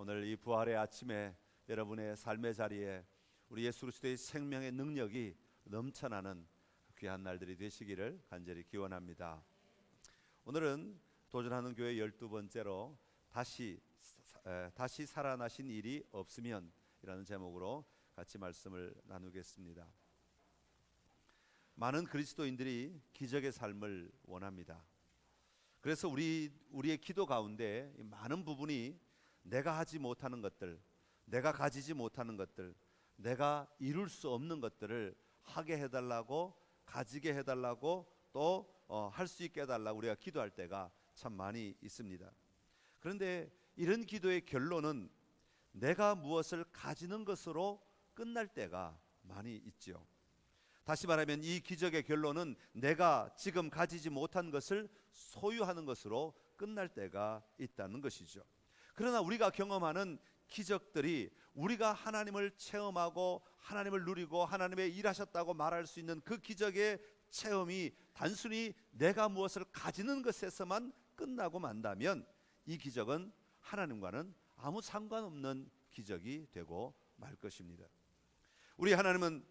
오늘 이 부활의 아침에 여러분의 삶의 자리에 우리 예수 그리스도의 생명의 능력이 넘쳐나는 귀한 날들이 되시기를 간절히 기원합니다. 오늘은 도전하는 교회 12번째로 다시 살아나신 일이 없으면 이라는 제목으로 같이 말씀을 나누겠습니다. 많은 그리스도인들이 기적의 삶을 원합니다. 그래서 우리의 기도 가운데 많은 부분이 내가 하지 못하는 것들, 내가 가지지 못하는 것들, 내가 이룰 수 없는 것들을 하게 해달라고, 가지게 해달라고, 또 할 수 있게 해달라고 우리가 기도할 때가 참 많이 있습니다. 그런데 이런 기도의 결론은 내가 무엇을 가지는 것으로 끝날 때가 많이 있죠. 다시 말하면 이 기적의 결론은 내가 지금 가지지 못한 것을 소유하는 것으로 끝날 때가 있다는 것이죠. 그러나 우리가 경험하는 기적들이 우리가 하나님을 체험하고 하나님을 누리고 하나님의 일하셨다고 말할 수 있는 그 기적의 체험이 단순히 내가 무엇을 가지는 것에서만 끝나고 만다면 이 기적은 하나님과는 아무 상관없는 기적이 되고 말 것입니다. 우리 하나님은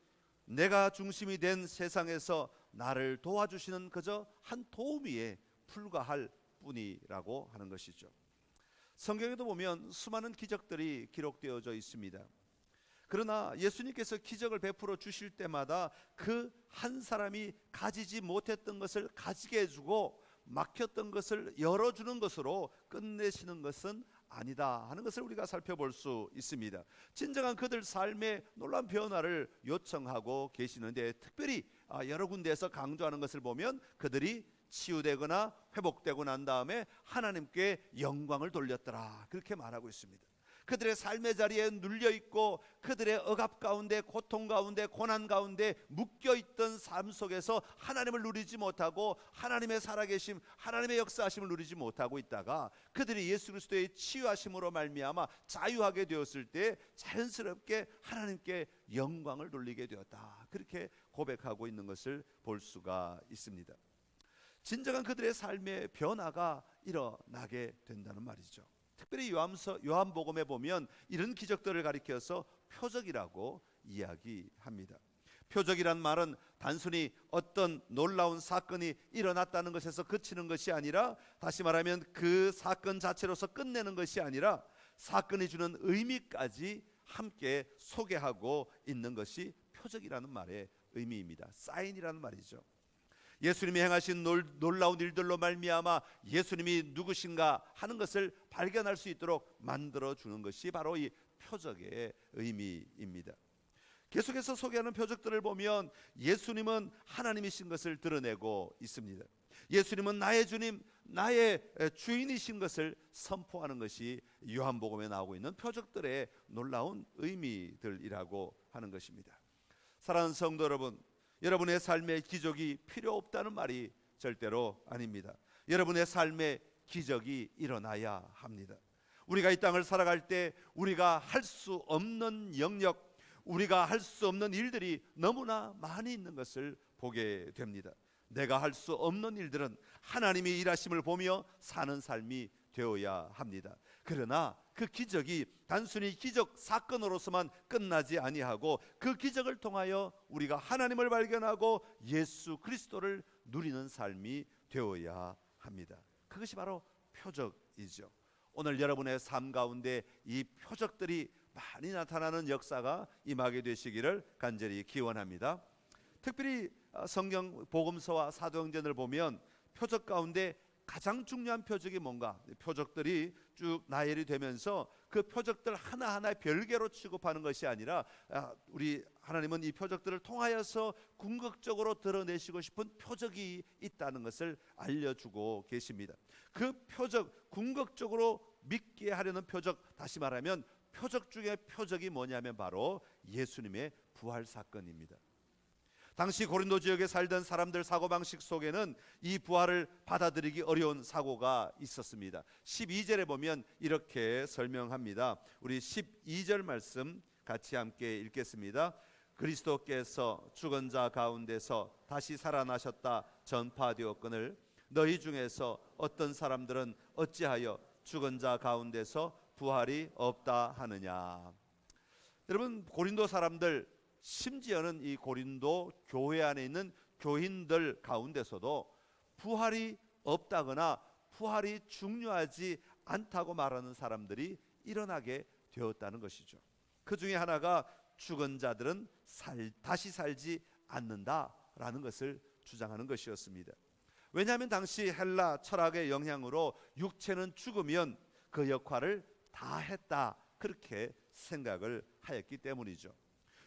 내가 중심이 된 세상에서 나를 도와주시는 그저 한 도우미에 불과할 뿐이라고 하는 것이죠. 성경에도 보면 수많은 기적들이 기록되어져 있습니다. 그러나 예수님께서 기적을 베풀어 주실 때마다 그 한 사람이 가지지 못했던 것을 가지게 해주고 막혔던 것을 열어주는 것으로 끝내시는 것은 아니다 하는 것을 우리가 살펴볼 수 있습니다. 진정한 그들 삶의 놀라운 변화를 요청하고 계시는데, 특별히 여러 군데에서 강조하는 것을 보면 그들이 치유되거나 회복되고 난 다음에 하나님께 영광을 돌렸더라, 그렇게 말하고 있습니다. 그들의 삶의 자리에 눌려있고 그들의 억압 가운데, 고통 가운데, 고난 가운데 묶여있던 삶 속에서 하나님을 누리지 못하고 하나님의 살아계심, 하나님의 역사하심을 누리지 못하고 있다가 그들이 예수 그리스도의 치유하심으로 말미암아 자유하게 되었을 때 자연스럽게 하나님께 영광을 돌리게 되었다, 그렇게 고백하고 있는 것을 볼 수가 있습니다. 진정한 그들의 삶의 변화가 일어나게 된다는 말이죠. 특별히 요한복음에 보면 이런 기적들을 가리켜서 표적이라고 이야기합니다. 표적이란 말은 단순히 어떤 놀라운 사건이 일어났다는 것에서 그치는 것이 아니라, 다시 말하면 그 사건 자체로서 끝내는 것이 아니라 사건이 주는 의미까지 함께 소개하고 있는 것이 표적이라는 말의 의미입니다. 사인이라는 말이죠. 예수님이 행하신 놀라운 일들로 말미암아 예수님이 누구신가 하는 것을 발견할 수 있도록 만들어주는 것이 바로 이 표적의 의미입니다. 계속해서 소개하는 표적들을 보면 예수님은 하나님이신 것을 드러내고 있습니다. 예수님은 나의 주님, 나의 주인이신 것을 선포하는 것이 요한복음에 나오고 있는 표적들의 놀라운 의미들이라고 하는 것입니다. 사랑하는 성도 여러분, 여러분의 삶에 기적이 필요 없다는 말이 절대로 아닙니다. 여러분의 삶에 기적이 일어나야 합니다. 우리가 이 땅을 살아갈 때 우리가 할 수 없는 영역, 우리가 할 수 없는 일들이 너무나 많이 있는 것을 보게 됩니다. 내가 할 수 없는 일들은 하나님이 일하심을 보며 사는 삶이 되어야 합니다. 그러나 그 기적이 단순히 기적 사건으로서만 끝나지 아니하고 그 기적을 통하여 우리가 하나님을 발견하고 예수 그리스도를 누리는 삶이 되어야 합니다. 그것이 바로 표적이죠. 오늘 여러분의 삶 가운데 이 표적들이 많이 나타나는 역사가 임하게 되시기를 간절히 기원합니다. 특별히 성경 복음서와 사도행전을 보면 표적 가운데 가장 중요한 표적이 뭔가, 표적들이 쭉 나열이 되면서 그 표적들 하나하나 별개로 취급하는 것이 아니라 우리 하나님은 이 표적들을 통하여서 궁극적으로 드러내시고 싶은 표적이 있다는 것을 알려주고 계십니다. 그 표적, 궁극적으로 믿게 하려는 표적, 다시 말하면 표적 중에 표적이 뭐냐면 바로 예수님의 부활 사건입니다. 당시 고린도 지역에 살던 사람들 사고방식 속에는 이 부활을 받아들이기 어려운 사고가 있었습니다. 12절에 보면 이렇게 설명합니다. 우리 12절 말씀 같이 함께 읽겠습니다. 그리스도께서 죽은 자 가운데서 다시 살아나셨다 전파되었거늘 너희 중에서 어떤 사람들은 어찌하여 죽은 자 가운데서 부활이 없다 하느냐. 여러분, 고린도 사람들, 심지어는 이 고린도 교회 안에 있는 교인들 가운데서도 부활이 없다거나 부활이 중요하지 않다고 말하는 사람들이 일어나게 되었다는 것이죠. 그 중에 하나가 죽은 자들은 다시 살지 않는다라는 것을 주장하는 것이었습니다. 왜냐하면 당시 헬라 철학의 영향으로 육체는 죽으면 그 역할을 다 했다, 그렇게 생각을 하였기 때문이죠.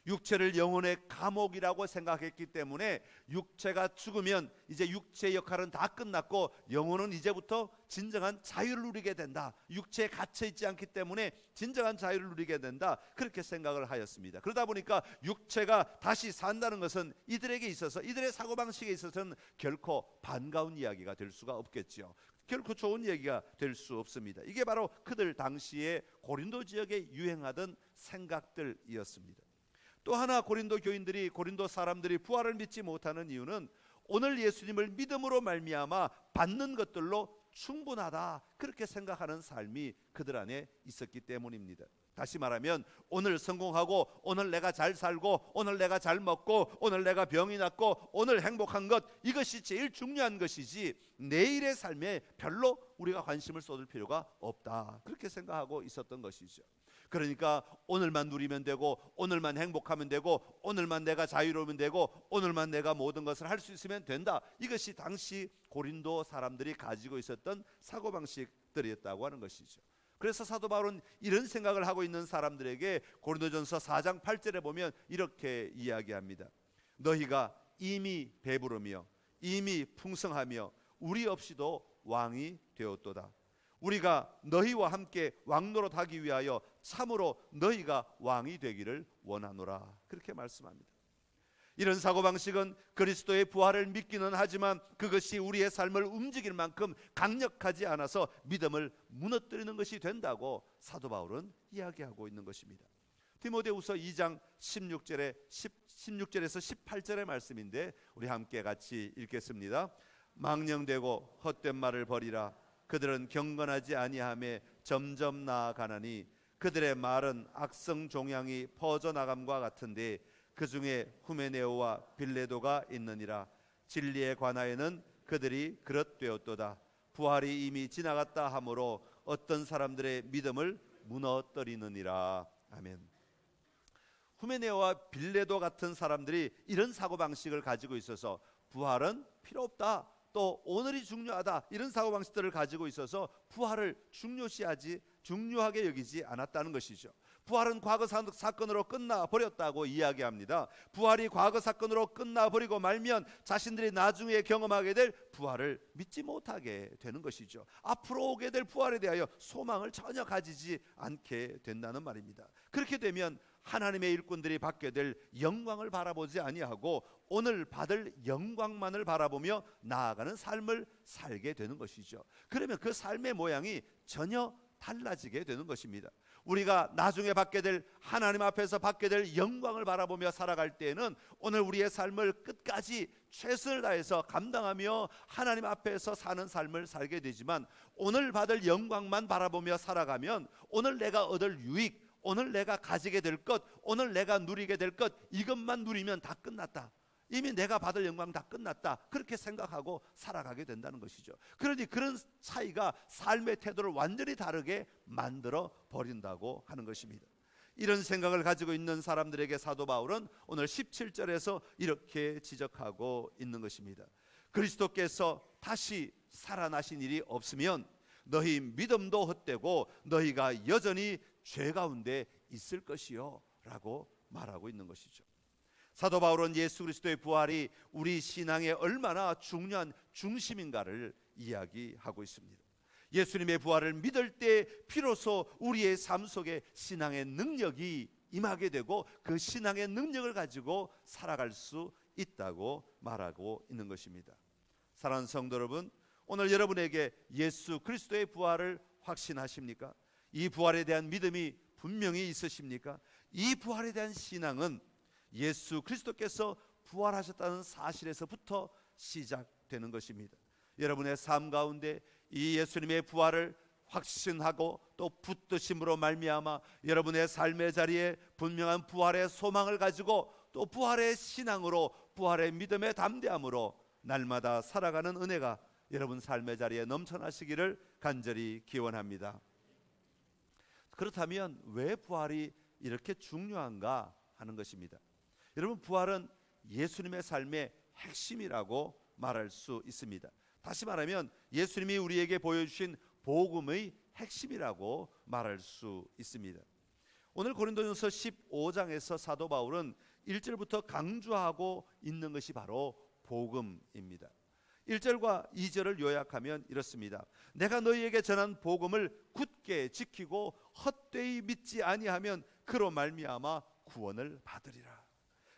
육체를 영혼의 감옥이라고 생각했기 때문에 육체가 죽으면 이제 육체의 역할은 다 끝났고 영혼은 이제부터 진정한 자유를 누리게 된다, 육체에 갇혀 있지 않기 때문에 진정한 자유를 누리게 된다, 그렇게 생각을 하였습니다. 그러다 보니까 육체가 다시 산다는 것은 이들에게 있어서, 이들의 사고방식에 있어서는 결코 반가운 이야기가 될 수가 없겠죠. 결코 좋은 얘기가 될 수 없습니다. 이게 바로 그들 당시에 고린도 지역에 유행하던 생각들이었습니다. 또 하나, 고린도 교인들이, 고린도 사람들이 부활을 믿지 못하는 이유는 오늘 예수님을 믿음으로 말미암아 받는 것들로 충분하다, 그렇게 생각하는 삶이 그들 안에 있었기 때문입니다. 다시 말하면 오늘 성공하고, 오늘 내가 잘 살고, 오늘 내가 잘 먹고, 오늘 내가 병이 낫고, 오늘 행복한 것, 이것이 제일 중요한 것이지 내일의 삶에 별로 우리가 관심을 쏟을 필요가 없다, 그렇게 생각하고 있었던 것이죠. 그러니까 오늘만 누리면 되고, 오늘만 행복하면 되고, 오늘만 내가 자유로우면 되고, 오늘만 내가 모든 것을 할 수 있으면 된다, 이것이 당시 고린도 사람들이 가지고 있었던 사고방식들이었다고 하는 것이죠. 그래서 사도 바울은 이런 생각을 하고 있는 사람들에게 고린도전서 4장 8절에 보면 이렇게 이야기합니다. 너희가 이미 배부르며 이미 풍성하며 우리 없이도 왕이 되었도다. 우리가 너희와 함께 왕노릇하기 위하여 참으로 너희가 왕이 되기를 원하노라, 그렇게 말씀합니다. 이런 사고방식은 그리스도의 부활을 믿기는 하지만 그것이 우리의 삶을 움직일 만큼 강력하지 않아서 믿음을 무너뜨리는 것이 된다고 사도 바울은 이야기하고 있는 것입니다. 디모데후서 2장 16절에서 18절의 말씀인데 우리 함께 같이 읽겠습니다. 망령되고 헛된 말을 버리라. 그들은 경건하지 아니하며 점점 나아가나니 그들의 말은 악성 종양이 퍼져나감과 같은데 그 중에 후메네오와 빌레도가 있느니라. 진리에 관하여는 그들이 그릇되었도다. 부활이 이미 지나갔다 하므로 어떤 사람들의 믿음을 무너뜨리느니라. 아멘. 후메네오와 빌레도 같은 사람들이 이런 사고방식을 가지고 있어서 부활은 필요 없다, 또 오늘이 중요하다, 이런 사고방식들을 가지고 있어서 부활을 중요하게 여기지 않았다는 것이죠. 부활은 과거 사건으로 끝나버렸다고 이야기합니다. 부활이 과거 사건으로 끝나버리고 말면 자신들이 나중에 경험하게 될 부활을 믿지 못하게 되는 것이죠. 앞으로 오게 될 부활에 대하여 소망을 전혀 가지지 않게 된다는 말입니다. 그렇게 되면 하나님의 일꾼들이 받게 될 영광을 바라보지 아니하고 오늘 받을 영광만을 바라보며 나아가는 삶을 살게 되는 것이죠. 그러면 그 삶의 모양이 전혀 달라지게 되는 것입니다. 우리가 나중에 받게 될, 하나님 앞에서 받게 될 영광을 바라보며 살아갈 때에는 오늘 우리의 삶을 끝까지 최선을 다해서 감당하며 하나님 앞에서 사는 삶을 살게 되지만, 오늘 받을 영광만 바라보며 살아가면 오늘 내가 얻을 유익, 오늘 내가 가지게 될 것, 오늘 내가 누리게 될 것, 이것만 누리면 다 끝났다, 이미 내가 받을 영광 다 끝났다, 그렇게 생각하고 살아가게 된다는 것이죠. 그러니 그런 차이가 삶의 태도를 완전히 다르게 만들어 버린다고 하는 것입니다. 이런 생각을 가지고 있는 사람들에게 사도 바울은 오늘 17절에서 이렇게 지적하고 있는 것입니다. 그리스도께서 다시 살아나신 일이 없으면 너희 믿음도 헛되고 너희가 여전히 죄 가운데 있을 것이요 라고 말하고 있는 것이죠. 사도 바울은 예수 그리스도의 부활이 우리 신앙에 얼마나 중요한 중심인가를 이야기하고 있습니다. 예수님의 부활을 믿을 때 비로소 우리의 삶 속에 신앙의 능력이 임하게 되고 그 신앙의 능력을 가지고 살아갈 수 있다고 말하고 있는 것입니다. 사랑하는 성도 여러분, 오늘 여러분에게 예수 그리스도의 부활을 확신하십니까? 이 부활에 대한 믿음이 분명히 있으십니까? 이 부활에 대한 신앙은 예수 그리스도께서 부활하셨다는 사실에서부터 시작되는 것입니다. 여러분의 삶 가운데 이 예수님의 부활을 확신하고 또 붙드심으로 말미암아 여러분의 삶의 자리에 분명한 부활의 소망을 가지고 또 부활의 신앙으로, 부활의 믿음의 담대함으로 날마다 살아가는 은혜가 여러분 삶의 자리에 넘쳐나시기를 간절히 기원합니다. 그렇다면 왜 부활이 이렇게 중요한가 하는 것입니다. 여러분, 부활은 예수님의 삶의 핵심이라고 말할 수 있습니다. 다시 말하면 예수님이 우리에게 보여주신 복음의 핵심이라고 말할 수 있습니다. 오늘 고린도전서 15장에서 사도 바울은 1절부터 강조하고 있는 것이 바로 복음입니다. 1절과 2절을 요약하면 이렇습니다. 내가 너희에게 전한 복음을 굳게 지키고 헛되이 믿지 아니하면 그로 말미암아 구원을 받으리라.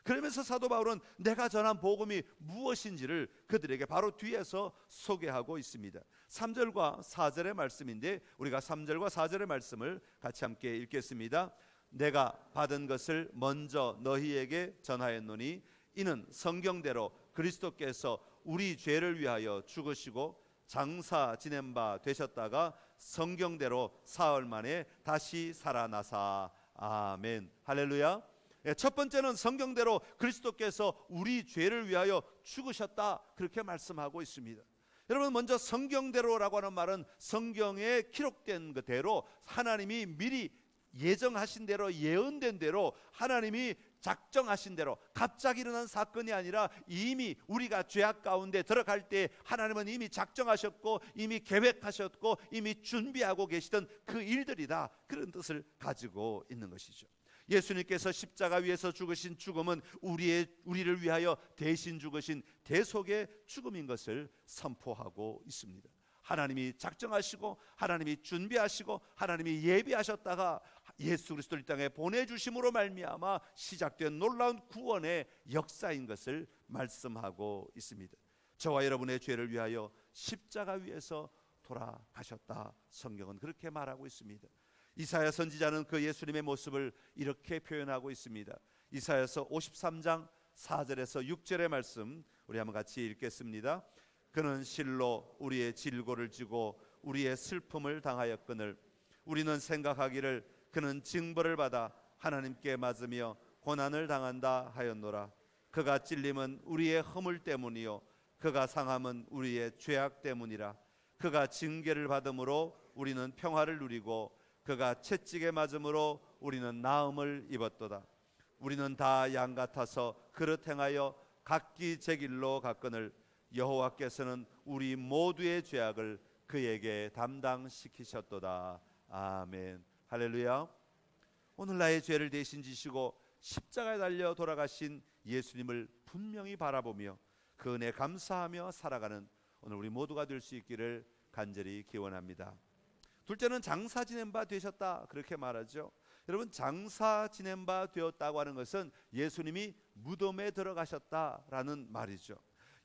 그러면서 사도 바울은 내가 전한 복음이 무엇인지를 그들에게 바로 뒤에서 소개하고 있습니다. 3절과 4절의 말씀인데 우리가 3절과 4절의 말씀을 같이 함께 읽겠습니다. 내가 받은 것을 먼저 너희에게 전하였노니 이는 성경대로 그리스도께서 우리 죄를 위하여 죽으시고 장사 지낸 바 되셨다가 성경대로 사흘 만에 다시 살아나사. 아멘. 할렐루야. 첫 번째는 성경대로 그리스도께서 우리 죄를 위하여 죽으셨다, 그렇게 말씀하고 있습니다. 여러분, 먼저 성경대로라고 하는 말은 성경에 기록된 그대로 하나님이 미리 예정하신 대로, 예언된 대로, 하나님이 작정하신 대로 갑자기 일어난 사건이 아니라 이미 우리가 죄악 가운데 들어갈 때 하나님은 이미 작정하셨고 이미 계획하셨고 이미 준비하고 계시던 그 일들이다, 그런 뜻을 가지고 있는 것이죠. 예수님께서 십자가 위에서 죽으신 죽음은 우리를 위하여 대신 죽으신 대속의 죽음인 것을 선포하고 있습니다. 하나님이 작정하시고 하나님이 준비하시고 하나님이 예비하셨다가 예수 그리스도를 이 땅에 보내주심으로 말미암아 시작된 놀라운 구원의 역사인 것을 말씀하고 있습니다. 저와 여러분의 죄를 위하여 십자가 위에서 돌아가셨다, 성경은 그렇게 말하고 있습니다. 이사야 선지자는 그 예수님의 모습을 이렇게 표현하고 있습니다. 이사야서 53장 4절에서 6절의 말씀 우리 한번 같이 읽겠습니다. 그는 실로 우리의 질고를 지고 우리의 슬픔을 당하였거늘 우리는 생각하기를 그는 징벌을 받아 하나님께 맞으며 고난을 당한다 하였노라. 그가 찔림은 우리의 허물 때문이요 그가 상함은 우리의 죄악 때문이라. 그가 징계를 받음으로 우리는 평화를 누리고 그가 채찍에 맞음으로 우리는 나음을 입었도다. 우리는 다 양 같아서 그릇 행하여 각기 제 길로 갔거늘 여호와께서는 우리 모두의 죄악을 그에게 담당시키셨도다. 아멘. 할렐루야. 오늘 나의 죄를 대신 지시고 십자가에 달려 돌아가신 예수님을 분명히 바라보며 그 은혜 감사하며 살아가는 오늘 우리 모두가 될 수 있기를 간절히 기원합니다. 둘째는 장사 지낸 바 되셨다, 그렇게 말하죠. 여러분, 장사 지낸 바 되었다고 하는 것은 예수님이 무덤에 들어가셨다라는 말이죠.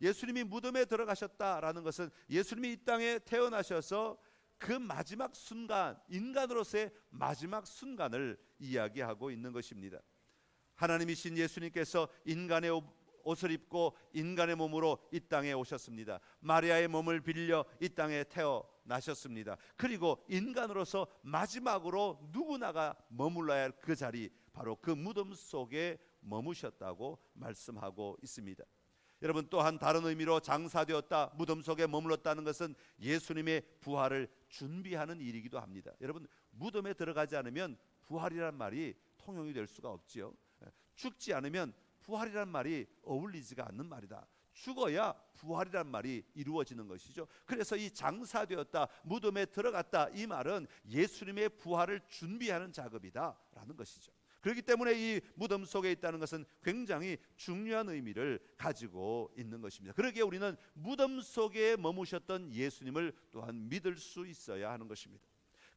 예수님이 무덤에 들어가셨다라는 것은 예수님이 이 땅에 태어나셔서 그 마지막 순간, 인간으로서의 마지막 순간을 이야기하고 있는 것입니다. 하나님이신 예수님께서 인간의 옷을 입고 인간의 몸으로 이 땅에 오셨습니다. 마리아의 몸을 빌려 이 땅에 태어나셨습니다. 그리고 인간으로서 마지막으로 누구나가 머물러야 할 그 자리, 바로 그 무덤 속에 머무셨다고 말씀하고 있습니다. 여러분, 또한 다른 의미로 장사되었다, 무덤 속에 머물렀다는 것은 예수님의 부활을 준비하는 일이기도 합니다. 여러분, 무덤에 들어가지 않으면 부활이란 말이 통용이 될 수가 없지요. 죽지 않으면 부활이란 말이 어울리지가 않는 말이다. 죽어야 부활이란 말이 이루어지는 것이죠. 그래서 이 장사되었다, 무덤에 들어갔다, 이 말은 예수님의 부활을 준비하는 작업이다라는 것이죠. 그렇기 때문에 이 무덤 속에 있다는 것은 굉장히 중요한 의미를 가지고 있는 것입니다. 그러기에 우리는 무덤 속에 머무셨던 예수님을 또한 믿을 수 있어야 하는 것입니다.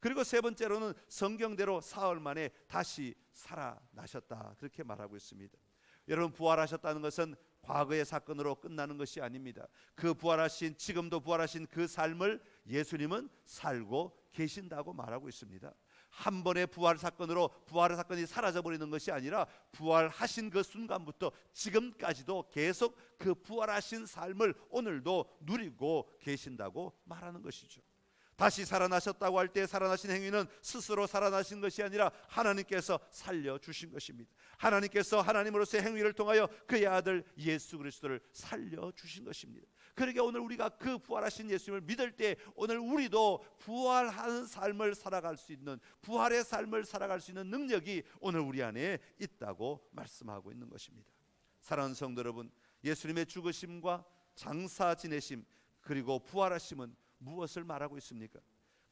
그리고 세 번째로는 성경대로 사흘 만에 다시 살아나셨다, 그렇게 말하고 있습니다. 여러분, 부활하셨다는 것은 과거의 사건으로 끝나는 것이 아닙니다. 그 부활하신, 지금도 부활하신 그 삶을 예수님은 살고 계신다고 말하고 있습니다. 한 번의 부활 사건으로 부활의 사건이 사라져버리는 것이 아니라 부활하신 그 순간부터 지금까지도 계속 그 부활하신 삶을 오늘도 누리고 계신다고 말하는 것이죠. 다시 살아나셨다고 할 때 살아나신 행위는 스스로 살아나신 것이 아니라 하나님께서 살려주신 것입니다. 하나님께서 하나님으로서의 행위를 통하여 그의 아들 예수 그리스도를 살려주신 것입니다. 그러게 오늘 우리가 그 부활하신 예수님을 믿을 때 오늘 우리도 부활하는 삶을 살아갈 수 있는, 부활의 삶을 살아갈 수 있는 능력이 오늘 우리 안에 있다고 말씀하고 있는 것입니다. 사랑하는 성도 여러분, 예수님의 죽으심과 장사 지내심 그리고 부활하심은 무엇을 말하고 있습니까?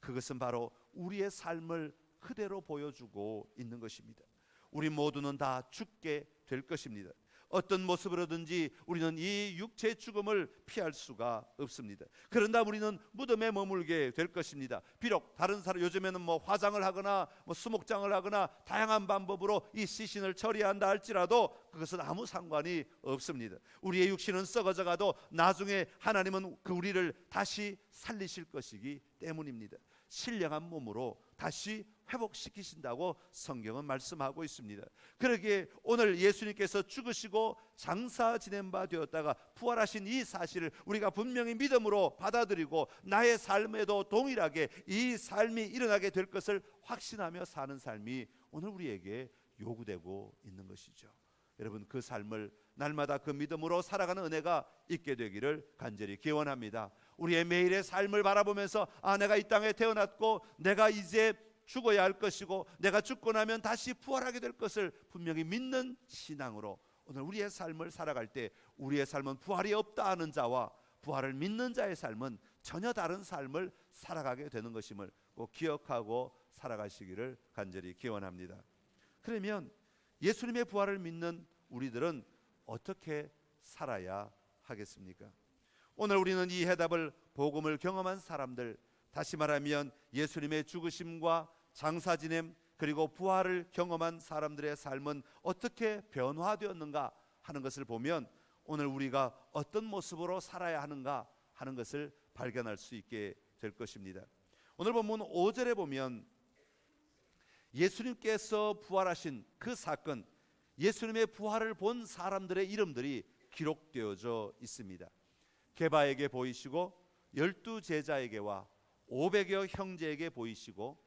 그것은 바로 우리의 삶을 그대로 보여주고 있는 것입니다. 우리 모두는 다 죽게 될 것입니다. 어떤 모습으로든지 우리는 이 육체의 죽음을 피할 수가 없습니다. 그런다 우리는 무덤에 머물게 될 것입니다. 비록 다른 사람 요즘에는 화장을 하거나 수목장을 하거나 다양한 방법으로 이 시신을 처리한다 할지라도 그것은 아무 상관이 없습니다. 우리의 육신은 썩어져 가도 나중에 하나님은 그 우리를 다시 살리실 것이기 때문입니다. 신령한 몸으로 다시 회복시키신다고 성경은 말씀하고 있습니다. 그러기에 오늘 예수님께서 죽으시고 장사 지낸 바 되었다가 부활하신 이 사실을 우리가 분명히 믿음으로 받아들이고 나의 삶에도 동일하게 이 삶이 일어나게 될 것을 확신하며 사는 삶이 오늘 우리에게 요구되고 있는 것이죠. 여러분, 그 삶을 날마다 그 믿음으로 살아가는 은혜가 있게 되기를 간절히 기원합니다. 우리의 매일의 삶을 바라보면서 내가 이 땅에 태어났고 내가 이제 죽어야 할 것이고 내가 죽고 나면 다시 부활하게 될 것을 분명히 믿는 신앙으로 오늘 우리의 삶을 살아갈 때 우리의 삶은 부활이 없다 하는 자와 부활을 믿는 자의 삶은 전혀 다른 삶을 살아가게 되는 것임을 꼭 기억하고 살아가시기를 간절히 기원합니다. 그러면 예수님의 부활을 믿는 우리들은 어떻게 살아야 하겠습니까? 오늘 우리는 이 해답을 복음을 경험한 사람들, 다시 말하면 예수님의 죽으심과 장사 지냄 그리고 부활을 경험한 사람들의 삶은 어떻게 변화되었는가 하는 것을 보면 오늘 우리가 어떤 모습으로 살아야 하는가 하는 것을 발견할 수 있게 될 것입니다. 오늘 본문 5절에 보면 예수님께서 부활하신 그 사건, 예수님의 부활을 본 사람들의 이름들이 기록되어져 있습니다. 게바에게 보이시고 12 제자에게와 500여 형제에게 보이시고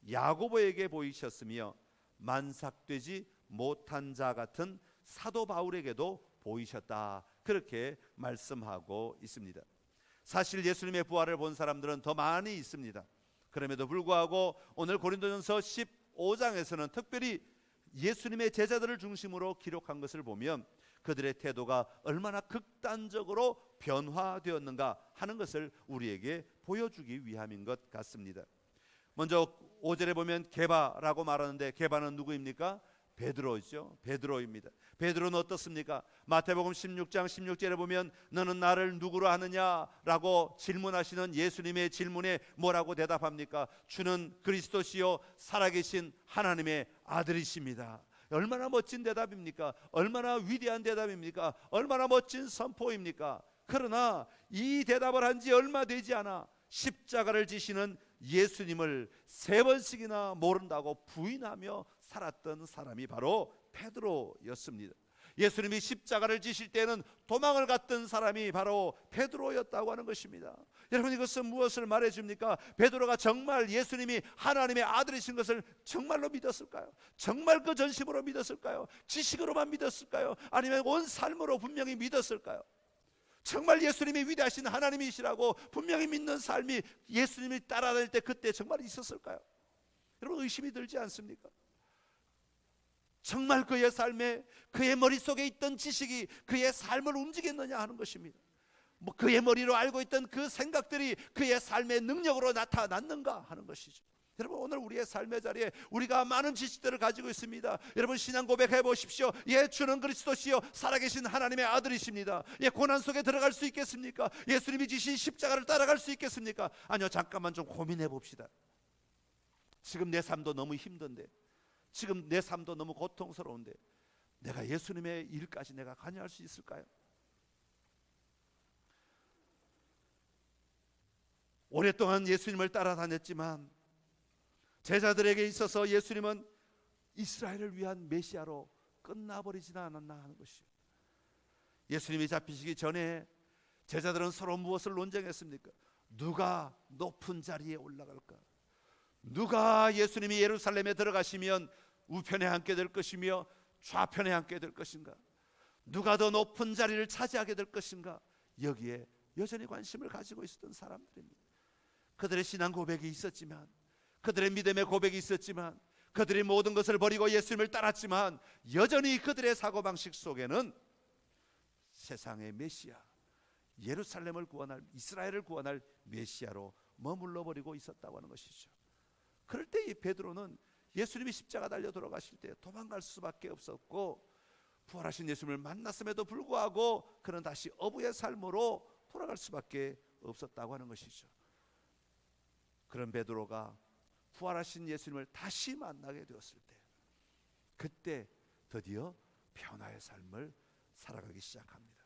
야고보에게 보이셨으며 만삭되지 못한 자 같은 사도 바울에게도 보이셨다. 그렇게 말씀하고 있습니다. 사실 예수님의 부활을 본 사람들은 더 많이 있습니다. 그럼에도 불구하고 오늘 고린도전서 15장에서는 특별히 예수님의 제자들을 중심으로 기록한 것을 보면 그들의 태도가 얼마나 극단적으로 변화되었는가 하는 것을 우리에게 보여주기 위함인 것 같습니다. 먼저 5절에 보면 게바라고 말하는데 게바는 누구입니까? 베드로죠. 베드로입니다. 베드로는 어떻습니까? 마태복음 16장 16절에 보면 너는 나를 누구로 하느냐라고 질문하시는 예수님의 질문에 뭐라고 대답합니까? 주는 그리스도시요 살아계신 하나님의 아들이십니다. 얼마나 멋진 대답입니까? 얼마나 위대한 대답입니까? 얼마나 멋진 선포입니까? 그러나 이 대답을 한 지 얼마 되지 않아 십자가를 지시는 예수님을 3번씩이나 모른다고 부인하며 살았던 사람이 바로 베드로였습니다. 예수님이 십자가를 지실 때는 도망을 갔던 사람이 바로 베드로였다고 하는 것입니다. 여러분, 이것은 무엇을 말해줍니까? 베드로가 정말 예수님이 하나님의 아들이신 것을 정말로 믿었을까요? 정말 그 전심으로 믿었을까요? 지식으로만 믿었을까요? 아니면 온 삶으로 분명히 믿었을까요? 정말 예수님이 위대하신 하나님이시라고 분명히 믿는 삶이 예수님이 따라다닐 때 그때 정말 있었을까요? 여러분, 의심이 들지 않습니까? 정말 그의 삶에 그의 머릿속에 있던 지식이 그의 삶을 움직였느냐 하는 것입니다. 그의 머리로 알고 있던 그 생각들이 그의 삶의 능력으로 나타났는가 하는 것이죠. 여러분, 오늘 우리의 삶의 자리에 우리가 많은 지식들을 가지고 있습니다. 여러분, 신앙 고백해 보십시오. 예, 주는 그리스도시요 살아계신 하나님의 아들이십니다. 예, 고난 속에 들어갈 수 있겠습니까? 예수님이 지신 십자가를 따라갈 수 있겠습니까? 아니요, 잠깐만 좀 고민해 봅시다. 지금 내 삶도 너무 힘든데, 지금 내 삶도 너무 고통스러운데 내가 예수님의 일까지 내가 관여할 수 있을까요? 오랫동안 예수님을 따라다녔지만 제자들에게 있어서 예수님은 이스라엘을 위한 메시아로 끝나버리지는 않았나 하는 것이요. 예수님이 잡히시기 전에 제자들은 서로 무엇을 논쟁했습니까? 누가 높은 자리에 올라갈까? 누가 예수님이 예루살렘에 들어가시면 우편에 앉게 될 것이며 좌편에 앉게 될 것인가? 누가 더 높은 자리를 차지하게 될 것인가? 여기에 여전히 관심을 가지고 있었던 사람들입니다. 그들의 신앙 고백이 있었지만, 그들의 믿음의 고백이 있었지만, 그들이 모든 것을 버리고 예수님을 따랐지만, 여전히 그들의 사고방식 속에는 세상의 메시아, 예루살렘을 구원할, 이스라엘을 구원할 메시아로 머물러 버리고 있었다고 하는 것이죠. 그럴 때 이 베드로는 예수님이 십자가 달려 돌아가실 때 도망갈 수밖에 없었고, 부활하신 예수님을 만났음에도 불구하고 그는 다시 어부의 삶으로 돌아갈 수밖에 없었다고 하는 것이죠. 그런 베드로가 부활하신 예수님을 다시 만나게 되었을 때, 그때 드디어 변화의 삶을 살아가기 시작합니다.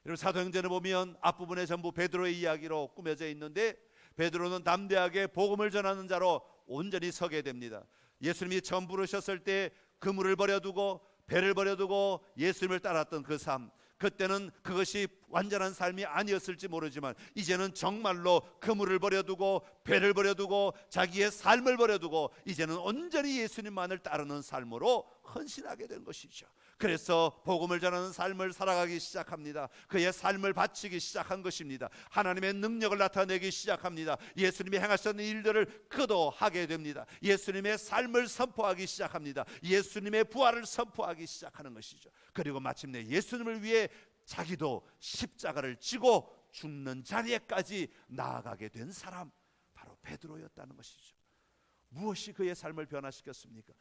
여러분, 사도행전을 보면 앞부분에 전부 베드로의 이야기로 꾸며져 있는데, 베드로는 담대하게 복음을 전하는 자로 온전히 서게 됩니다. 예수님이 처음 부르셨을 때 그물을 버려두고 배를 버려두고 예수님을 따랐던 그 삶, 그때는 그것이 완전한 삶이 아니었을지 모르지만 이제는 정말로 그물을 버려두고 배를 버려두고 자기의 삶을 버려두고 이제는 온전히 예수님만을 따르는 삶으로 헌신하게 된 것이죠. 그래서 복음을 전하는 삶을 살아가기 시작합니다. 그의 삶을 바치기 시작한 것입니다. 하나님의 능력을 나타내기 시작합니다. 예수님이 행하셨던 일들을 그도 하게 됩니다. 예수님의 삶을 선포하기 시작합니다. 예수님의 부활을 선포하기 시작하는 것이죠. 그리고 마침내 예수님을 위해 자기도 십자가를 지고 죽는 자리에까지 나아가게 된 사람, 바로 베드로였다는 것이죠. 무엇이 그의 삶을 변화시켰습니까?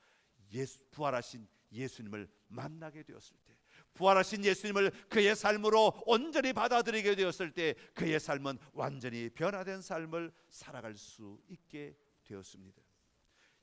부활하신 예수님을 만나게 되었을 때, 부활하신 예수님을 그의 삶으로 온전히 받아들이게 되었을 때, 그의 삶은 완전히 변화된 삶을 살아갈 수 있게 되었습니다.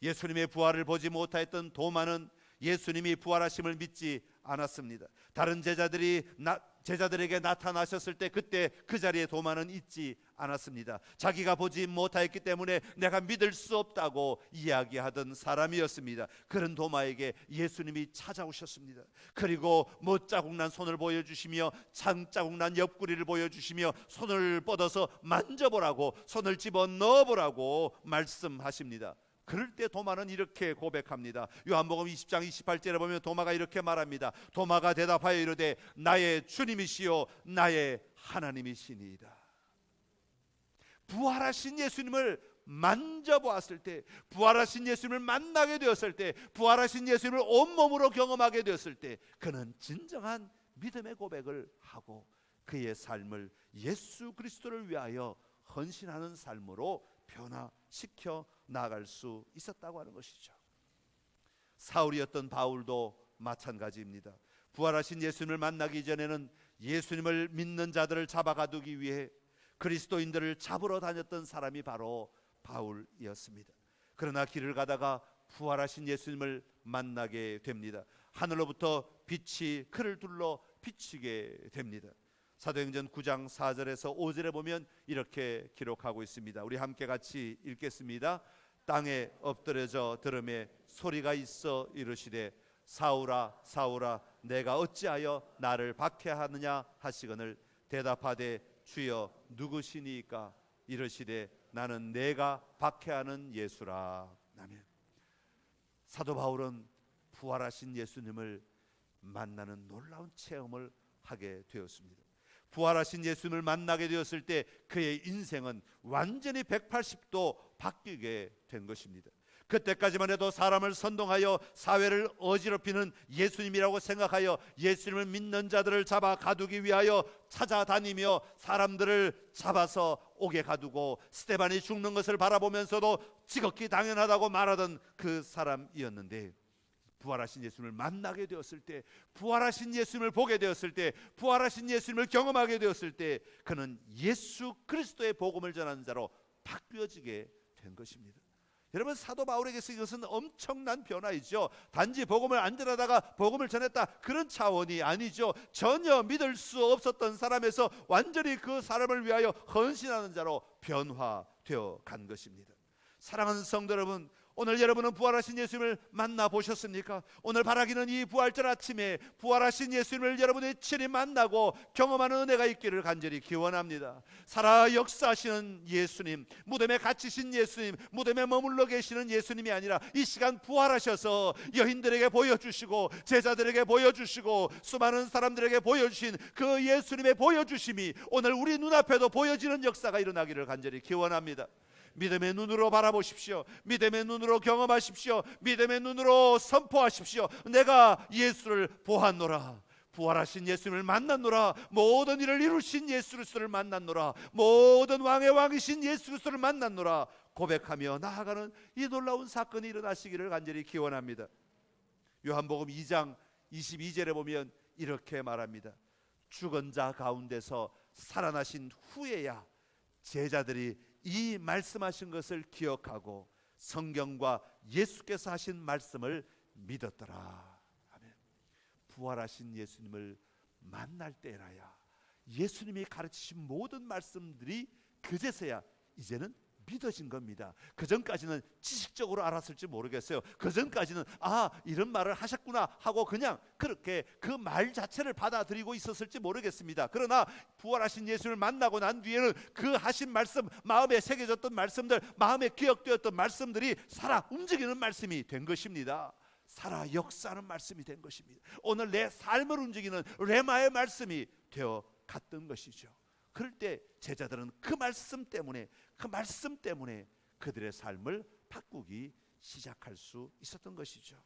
예수님의 부활을 보지 못했던 도마는 예수님이 부활하심을 믿지 않았습니다. 다른 제자들에게 나타나셨을 때 그때 그 자리에 도마는 있지 않았습니다. 자기가 보지 못하였기 때문에 내가 믿을 수 없다고 이야기하던 사람이었습니다. 그런 도마에게 예수님이 찾아오셨습니다. 그리고 못자국난 손을 보여주시며 창자국난 옆구리를 보여주시며 손을 뻗어서 만져보라고, 손을 집어 넣어보라고 말씀하십니다. 그럴 때 도마는 이렇게 고백합니다. 요한복음 20장 28절에 보면 도마가 이렇게 말합니다. 도마가 대답하여 이르되 나의 주님이시요 나의 하나님이시니이다. 부활하신 예수님을 만져보았을 때, 부활하신 예수님을 만나게 되었을 때, 부활하신 예수님을 온몸으로 경험하게 되었을 때, 그는 진정한 믿음의 고백을 하고 그의 삶을 예수 그리스도를 위하여 헌신하는 삶으로 변화시켜 나아갈 수 있었다고 하는 것이죠. 사울이었던 바울도 마찬가지입니다. 부활하신 예수님을 만나기 전에는 예수님을 믿는 자들을 잡아가두기 위해 그리스도인들을 잡으러 다녔던 사람이 바로 바울이었습니다. 그러나 길을 가다가 부활하신 예수님을 만나게 됩니다. 하늘로부터 빛이 그를 둘러 비치게 됩니다. 사도행전 9장 4절에서 5절에 보면 이렇게 기록하고 있습니다. 우리 함께 같이 읽겠습니다. 땅에 엎드려져 들음에 소리가 있어 이르시되 사울아 사울아 내가 어찌하여 나를 박해하느냐 하시거늘 대답하되 주여 누구시니까? 이르시되 나는 내가 박해하는 예수라. 아멘. 사도 바울은 부활하신 예수님을 만나는 놀라운 체험을 하게 되었습니다. 부활하신 예수님을 만나게 되었을 때 그의 인생은 완전히 180도 바뀌게 된 것입니다. 그때까지만 해도 사람을 선동하여 사회를 어지럽히는 예수님이라고 생각하여 예수님을 믿는 자들을 잡아 가두기 위하여 찾아다니며 사람들을 잡아서 옥에 가두고 스데반이 죽는 것을 바라보면서도 지극히 당연하다고 말하던 그 사람이었는데, 부활하신 예수님을 만나게 되었을 때, 부활하신 예수님을 보게 되었을 때, 부활하신 예수님을 경험하게 되었을 때 그는 예수 그리스도의 복음을 전하는 자로 바뀌어지게 된 것입니다. 여러분, 사도 바울에게서 이것은 엄청난 변화이죠. 단지 복음을 안 전하다가 복음을 전했다, 그런 차원이 아니죠. 전혀 믿을 수 없었던 사람에서 완전히 그 사람을 위하여 헌신하는 자로 변화되어 간 것입니다. 사랑하는 성도 여러분, 오늘 여러분은 부활하신 예수님을 만나보셨습니까? 오늘 바라기는 이 부활절 아침에 부활하신 예수님을 여러분이 친히 만나고 경험하는 은혜가 있기를 간절히 기원합니다. 살아 역사하시는 예수님, 무덤에 갇히신 예수님, 무덤에 머물러 계시는 예수님이 아니라 이 시간 부활하셔서 여인들에게 보여주시고 제자들에게 보여주시고 수많은 사람들에게 보여주신 그 예수님의 보여주심이 오늘 우리 눈앞에도 보여지는 역사가 일어나기를 간절히 기원합니다. 믿음의 눈으로 바라보십시오. 믿음의 눈으로 경험하십시오. 믿음의 눈으로 선포하십시오. 내가 예수를 보았노라. 부활하신 예수님을 만났노라. 모든 일을 이루신 예수 그리스도를 만났노라. 모든 왕의 왕이신 예수 그리스도를 만났노라. 고백하며 나아가는 이 놀라운 사건이 일어나시기를 간절히 기원합니다. 요한복음 2장 22절에 보면 이렇게 말합니다. 죽은 자 가운데서 살아나신 후에야 제자들이 이 말씀하신 것을 기억하고 성경과 예수께서 하신 말씀을 믿었더라. 아멘. 부활하신 예수님을 만날 때라야 예수님이 가르치신 모든 말씀들이 그제서야 이제는 믿어진 겁니다. 그 전까지는 지식적으로 알았을지 모르겠어요. 그 전까지는 이런 말을 하셨구나 하고 그냥 그렇게 그 말 자체를 받아들이고 있었을지 모르겠습니다. 그러나 부활하신 예수를 만나고 난 뒤에는 그 하신 말씀, 마음에 새겨졌던 말씀들, 마음에 기억되었던 말씀들이 살아 움직이는 말씀이 된 것입니다. 살아 역사하는 말씀이 된 것입니다. 오늘 내 삶을 움직이는 레마의 말씀이 되어 갔던 것이죠. 그럴 때 제자들은 그 말씀 때문에 그들의 삶을 바꾸기 시작할 수 있었던 것이죠.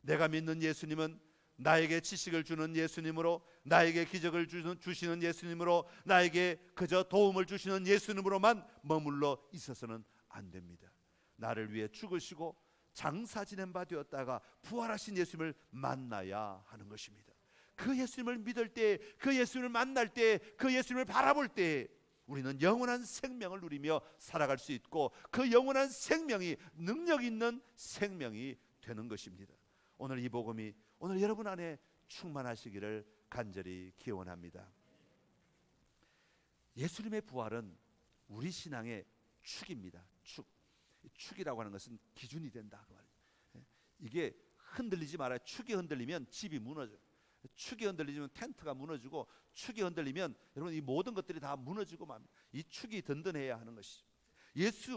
내가 믿는 예수님은 나에게 지식을 주는 예수님으로, 나에게 기적을 주시는 예수님으로, 나에게 그저 도움을 주시는 예수님으로만 머물러 있어서는 안 됩니다. 나를 위해 죽으시고 장사 지낸 바 되었다가 부활하신 예수님을 만나야 하는 것입니다. 그 예수님을 믿을 때, 그 예수님을 만날 때, 그 예수님을 바라볼 때 우리는 영원한 생명을 누리며 살아갈 수 있고 그 영원한 생명이 능력 있는 생명이 되는 것입니다. 오늘 이 복음이 오늘 여러분 안에 충만하시기를 간절히 기원합니다. 예수님의 부활은 우리 신앙의 축입니다. 축이라고 하는 것은 기준이 된다 그 말이에요. 이게 흔들리지 말아요. 축이 흔들리면 집이 무너져요. 축이 흔들리면 텐트가 무너지고 축이 흔들리면 여러분 이 모든 것들이 다 무너지고 맙니다. 이 축이 든든해야 하는 것이죠.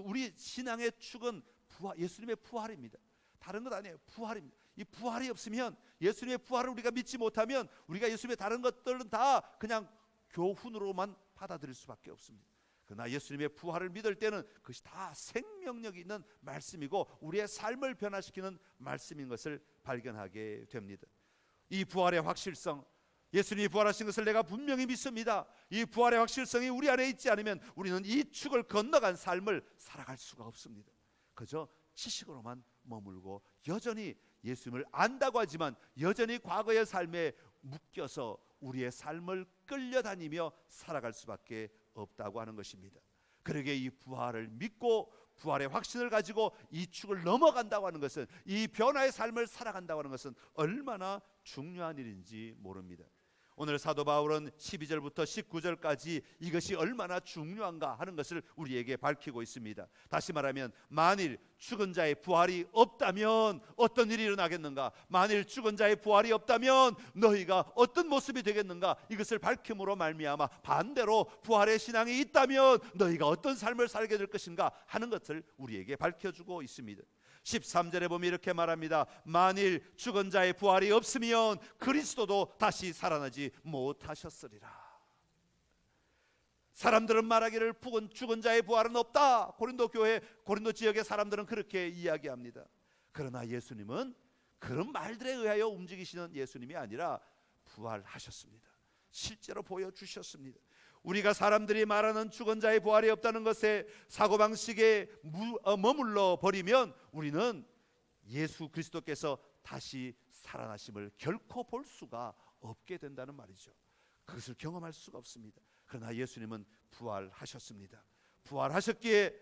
우리 신앙의 축은 예수님의 부활입니다. 다른 것 아니에요. 부활입니다. 이 부활이 없으면 예수님의 부활을 우리가 믿지 못하면 우리가 예수님의 다른 것들은 다 그냥 교훈으로만 받아들일 수밖에 없습니다. 그러나 예수님의 부활을 믿을 때는 그것이 다 생명력이 있는 말씀이고 우리의 삶을 변화시키는 말씀인 것을 발견하게 됩니다. 이 부활의 확실성, 예수님이 부활하신 것을 내가 분명히 믿습니다. 이 부활의 확실성이 우리 안에 있지 않으면 우리는 이 축을 건너간 삶을 살아갈 수가 없습니다. 그저 지식으로만 머물고 여전히 예수님을 안다고 하지만 여전히 과거의 삶에 묶여서 우리의 삶을 끌려다니며 살아갈 수밖에 없다고 하는 것입니다. 그러기에 이 부활을 믿고 부활의 확신을 가지고 이 축을 넘어간다고 하는 것은, 이 변화의 삶을 살아간다고 하는 것은 얼마나 중요한 일인지 모릅니다. 오늘 사도 바울은 12절부터 19절까지 이것이 얼마나 중요한가 하는 것을 우리에게 밝히고 있습니다. 다시 말하면 만일 죽은 자의 부활이 없다면 어떤 일이 일어나겠는가? 만일 죽은 자의 부활이 없다면 너희가 어떤 모습이 되겠는가? 이것을 밝힘으로 말미암아 반대로 부활의 신앙이 있다면 너희가 어떤 삶을 살게 될 것인가 하는 것을 우리에게 밝혀주고 있습니다. 13절에 보면 이렇게 말합니다. 만일 죽은 자의 부활이 없으면 그리스도도 다시 살아나지 못하셨으리라. 사람들은 말하기를 죽은 자의 부활은 없다. 고린도 지역의 사람들은 그렇게 이야기합니다. 그러나 예수님은 그런 말들에 의하여 움직이시는 예수님이 아니라 부활하셨습니다. 실제로 보여주셨습니다. 우리가 사람들이 말하는 죽은 자의 부활이 없다는 것에 사고방식에 머물러 버리면 우리는 예수 그리스도께서 다시 살아나심을 결코 볼 수가 없게 된다는 말이죠. 그것을 경험할 수가 없습니다. 그러나 예수님은 부활하셨습니다. 부활하셨기에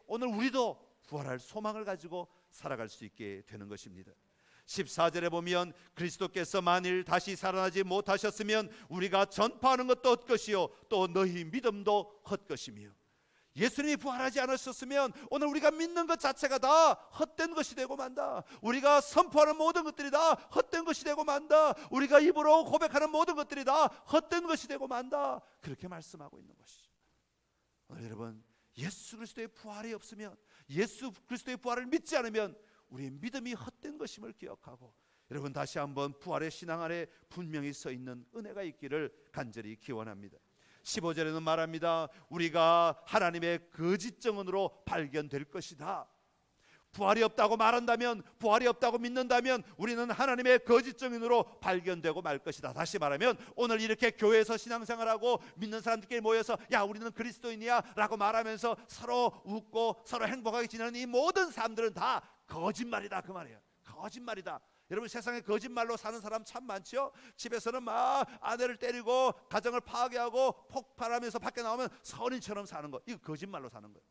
오늘 우리도 부활할 소망을 가지고 살아갈 수 있게 되는 것입니다. 14절에 보면 그리스도께서 만일 다시 살아나지 못하셨으면 우리가 전파하는 것도 헛것이요 또 너희 믿음도 헛것이며, 예수님이 부활하지 않으셨으면 오늘 우리가 믿는 것 자체가 다 헛된 것이 되고 만다. 우리가 선포하는 모든 것들이 다 헛된 것이 되고 만다. 우리가 입으로 고백하는 모든 것들이 다 헛된 것이 되고 만다. 그렇게 말씀하고 있는 것이죠. 오늘 여러분, 예수 그리스도의 부활이 없으면, 예수 그리스도의 부활을 믿지 않으면 우리의 믿음이 헛된 것임을 기억하고, 여러분 다시 한번 부활의 신앙 안에 분명히 서 있는 은혜가 있기를 간절히 기원합니다. 15절에는 말합니다. 우리가 하나님의 거짓 증언으로 발견될 것이다. 부활이 없다고 말한다면, 부활이 없다고 믿는다면 우리는 하나님의 거짓 증인으로 발견되고 말 것이다. 다시 말하면 오늘 이렇게 교회에서 신앙생활하고 믿는 사람들끼리 모여서 야 우리는 그리스도인이야 라고 말하면서 서로 웃고 서로 행복하게 지내는 이 모든 사람들은 다 거짓말이다, 그 말이에요. 거짓말이다. 여러분, 세상에 거짓말로 사는 사람 참 많죠. 집에서는 막 아내를 때리고 가정을 파괴하고 폭발하면서 밖에 나오면 선인처럼 사는 거, 이거 거짓말로 사는 거예요.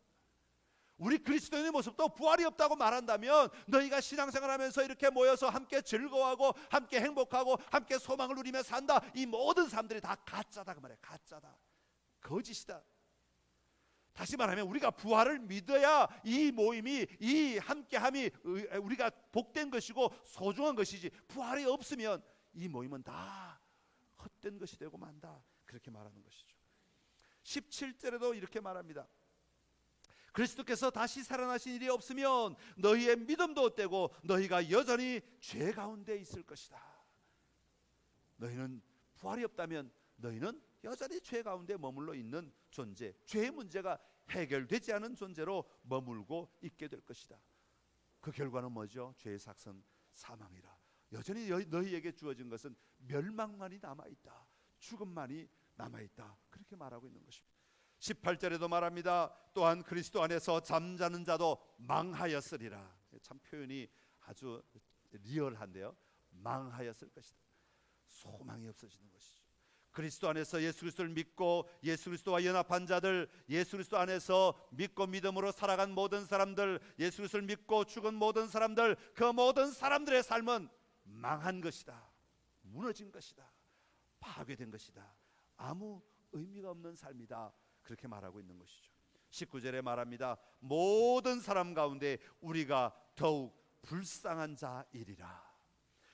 우리 그리스도인의 모습도 부활이 없다고 말한다면 너희가 신앙생활하면서 이렇게 모여서 함께 즐거워하고 함께 행복하고 함께 소망을 누리며 산다, 이 모든 사람들이 다 가짜다, 그 말이에요. 가짜다, 거짓이다. 다시 말하면 우리가 부활을 믿어야 이 모임이, 이 함께함이 우리가 복된 것이고 소중한 것이지, 부활이 없으면 이 모임은 다 헛된 것이 되고 만다, 그렇게 말하는 것이죠. 17절에도 이렇게 말합니다. 그리스도께서 다시 살아나신 일이 없으면 너희의 믿음도 헛되고 너희가 여전히 죄 가운데 있을 것이다. 너희는 부활이 없다면 너희는 여전히 죄 가운데 머물러 있는 존재, 죄의 문제가 해결되지 않은 존재로 머물고 있게 될 것이다. 그 결과는 뭐죠? 죄의 삭은 사망이라. 여전히 너희에게 주어진 것은 멸망만이 남아있다, 죽음만이 남아있다, 그렇게 말하고 있는 것입니다. 18절에도 말합니다. 또한 그리스도 안에서 잠자는 자도 망하였으리라. 참 표현이 아주 리얼한데요. 망하였을 것이다. 소망이 없어지는 것이죠. 그리스도 안에서 예수 그리스도를 믿고 예수 그리스도와 연합한 자들, 예수 그리스도 안에서 믿고 믿음으로 살아간 모든 사람들, 예수 그리스도를 믿고 죽은 모든 사람들, 그 모든 사람들의 삶은 망한 것이다, 무너진 것이다, 파괴된 것이다, 아무 의미가 없는 삶이다, 그렇게 말하고 있는 것이죠. 19절에 말합니다. 모든 사람 가운데 우리가 더욱 불쌍한 자이리라.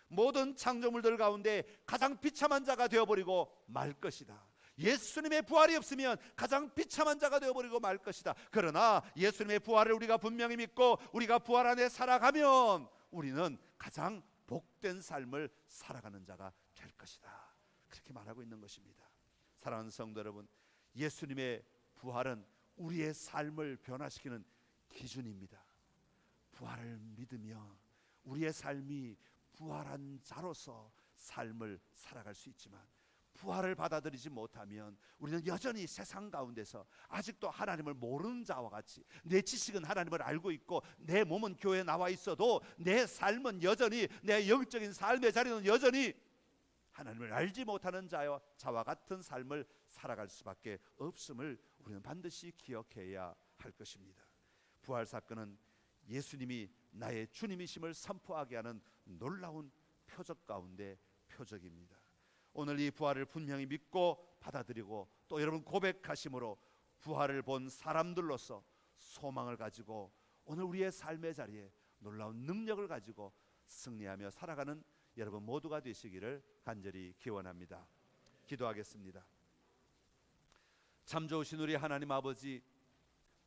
모든 창조물들 가운데 가장 비참한 자가 되어버리고 말 것이다. 예수님의 부활이 없으면 가장 비참한 자가 되어버리고 말 것이다. 그러나 예수님의 부활을 우리가 분명히 믿고 우리가 부활 안에 살아가면 우리는 가장 복된 삶을 살아가는 자가 될 것이다, 그렇게 말하고 있는 것입니다. 사랑하는 성도 여러분, 예수님의 부활은 우리의 삶을 변화시키는 기준입니다. 부활을 믿으며 우리의 삶이 부활한 자로서 삶을 살아갈 수 있지만, 부활을 받아들이지 못하면 우리는 여전히 세상 가운데서 아직도 하나님을 모르는 자와 같이, 내 지식은 하나님을 알고 있고 내 몸은 교회에 나와 있어도 내 삶은 여전히, 내 영적인 삶의 자리는 여전히 하나님을 알지 못하는 자와 같은 삶을 살아갈 수밖에 없음을 우리는 반드시 기억해야 할 것입니다. 부활 사건은 예수님이 나의 주님이심을 선포하게 하는 놀라운 표적 가운데 표적입니다. 오늘 이 부활을 분명히 믿고 받아들이고 또 여러분 고백하심으로 부활을 본 사람들로서 소망을 가지고 오늘 우리의 삶의 자리에 놀라운 능력을 가지고 승리하며 살아가는 여러분 모두가 되시기를 간절히 기원합니다. 기도하겠습니다. 참 좋으신 우리 하나님 아버지,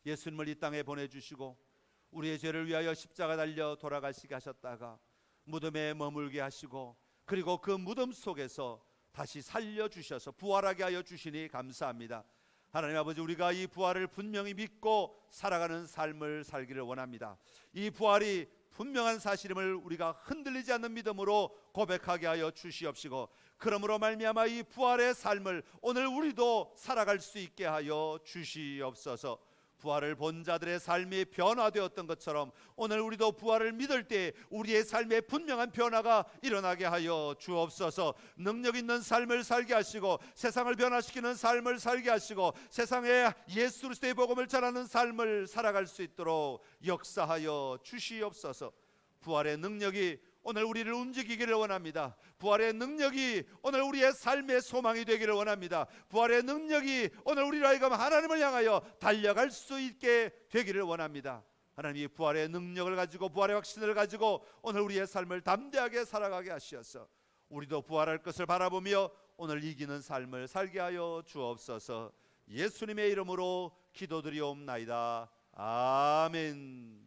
예수님을 이 땅에 보내주시고 우리의 죄를 위하여 십자가 달려 돌아가시게 하셨다가 무덤에 머물게 하시고 그리고 그 무덤 속에서 다시 살려주셔서 부활하게 하여 주시니 감사합니다. 하나님 아버지, 우리가 이 부활을 분명히 믿고 살아가는 삶을 살기를 원합니다. 이 부활이 분명한 사실임을 우리가 흔들리지 않는 믿음으로 고백하게 하여 주시옵시고, 그러므로 말미암아 이 부활의 삶을 오늘 우리도 살아갈 수 있게 하여 주시옵소서. 부활을 본 자들의 삶이 변화되었던 것처럼 오늘 우리도 부활을 믿을 때 우리의 삶에 분명한 변화가 일어나게 하여 주옵소서. 능력 있는 삶을 살게 하시고 세상을 변화시키는 삶을 살게 하시고 세상에 예수 그리스도의 복음을 전하는 삶을 살아갈 수 있도록 역사하여 주시옵소서. 부활의 능력이 오늘 우리를 움직이기를 원합니다. 부활의 능력이 오늘 우리의 삶의 소망이 되기를 원합니다. 부활의 능력이 오늘 우리로 하여금 하나님을 향하여 달려갈 수 있게 되기를 원합니다. 하나님이 부활의 능력을 가지고 부활의 확신을 가지고 오늘 우리의 삶을 담대하게 살아가게 하시어서 우리도 부활할 것을 바라보며 오늘 이기는 삶을 살게 하여 주옵소서. 예수님의 이름으로 기도드리옵나이다. 아멘.